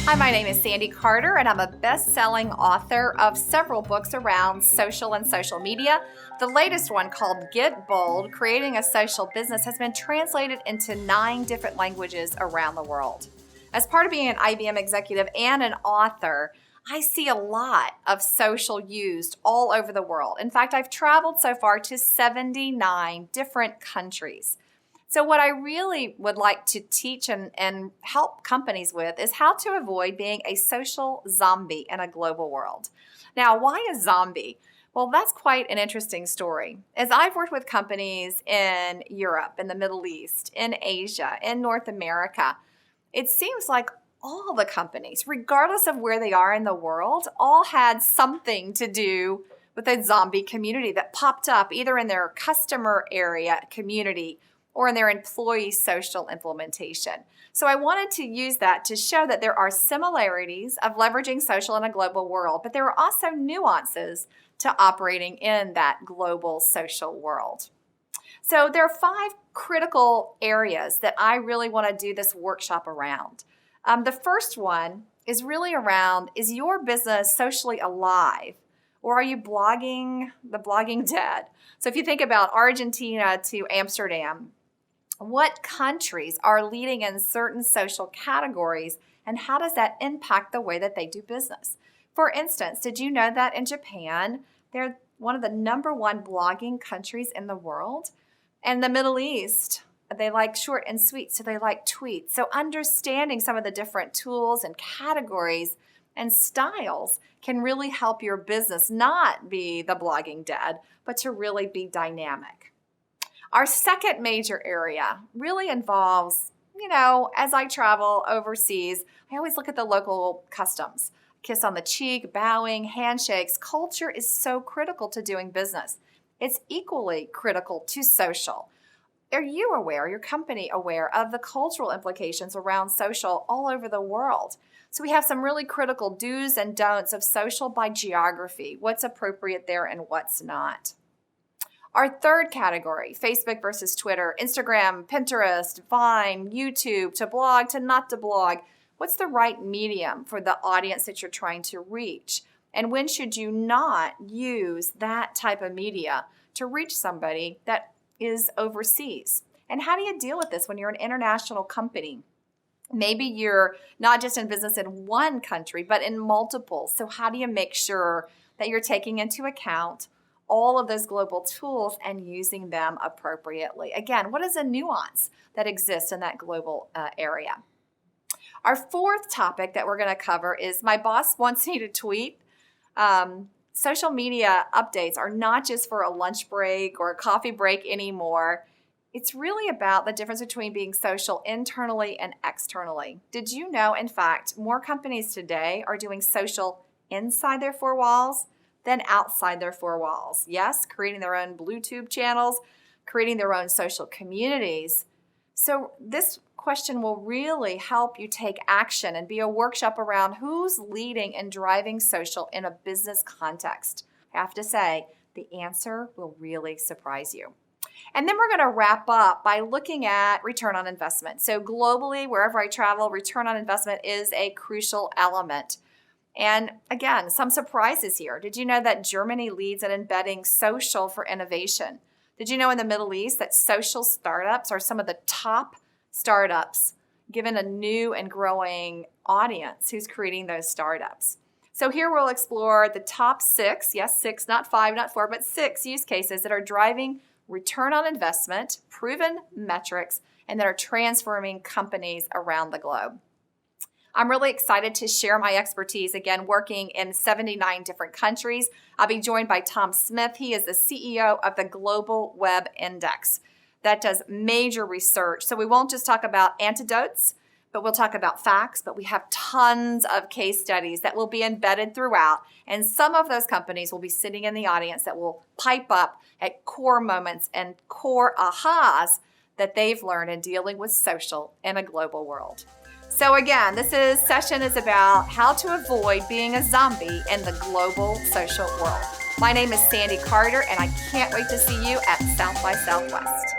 Hi, my name is Sandy Carter, and I'm a best-selling author of several books around social and social media. The latest one, called Get Bold, Creating a Social Business, has been translated into 9 different languages around the world. As part of being an IBM executive and an author, I see a lot of social used all over the world. In fact, I've traveled so far to 79 different countries. So what I really would like to teach and help companies with is how to avoid being a social zombie in a global world. Now, why a zombie? Well, that's quite an interesting story. As I've worked with companies in Europe, in the Middle East, in Asia, in North America, it seems like all the companies, regardless of where they are in the world, all had something to do with a zombie community that popped up either in their customer area community or in their employee social implementation. So I wanted to use that to show that there are similarities of leveraging social in a global world, but there are also nuances to operating in that global social world. So there are 5 critical areas that I really want to do this workshop around. The first one is really around, is your business socially alive? Or are you blogging the blogging dead? So if you think about Argentina to Amsterdam, what countries are leading in certain social categories, and how does that impact the way that they do business? For instance, did you know that in Japan, they're one of the #1 blogging countries in the world? And the Middle East, they like short and sweet, so they like tweets. So understanding some of the different tools and categories and styles can really help your business not be the blogging dead, but to really be dynamic. Our second major area really involves, as I travel overseas, I always look at the local customs. Kiss on the cheek, bowing, handshakes. Culture is so critical to doing business. It's equally critical to social. Are you aware, your company aware of the cultural implications around social all over the world? So we have some really critical do's and don'ts of social by geography, what's appropriate there and what's not. Our third category, Facebook versus Twitter, Instagram, Pinterest, Vine, YouTube, to blog, to not to blog. What's the right medium for the audience that you're trying to reach? And when should you not use that type of media to reach somebody that is overseas? And how do you deal with this when you're an international company? Maybe you're not just in business in one country, but in multiple. So how do you make sure that you're taking into account all of those global tools and using them appropriately? Again, what is a nuance that exists in that global area? Our fourth topic that we're going to cover is my boss wants me to tweet. Social media updates are not just for a lunch break or a coffee break anymore. It's really about the difference between being social internally and externally. Did you know, in fact, more companies today are doing social inside their 4 walls than outside their 4 walls? Yes, creating their own Bluetooth channels, creating their own social communities. So this question will really help you take action and be a workshop around who's leading and driving social in a business context. I have to say, the answer will really surprise you. And then we're going to wrap up by looking at return on investment. So globally, wherever I travel, return on investment is a crucial element. And again, some surprises here. Did you know that Germany leads in embedding social for innovation? Did you know in the Middle East that social startups are some of the top startups given a new and growing audience who's creating those startups? So here we'll explore the top 6, yes, 6, not 5, not 4, but 6 use cases that are driving return on investment, proven metrics, and that are transforming companies around the globe. I'm really excited to share my expertise, again, working in 79 different countries. I'll be joined by Tom Smith. He is the CEO of the Global Web Index that does major research. So we won't just talk about anecdotes, but we'll talk about facts, but we have tons of case studies that will be embedded throughout. And some of those companies will be sitting in the audience that will pipe up at core moments and core ahas that they've learned in dealing with social in a global world. So again, this session is about how to avoid being a zombie in the global social world. My name is Sandy Carter, and I can't wait to see you at South by Southwest.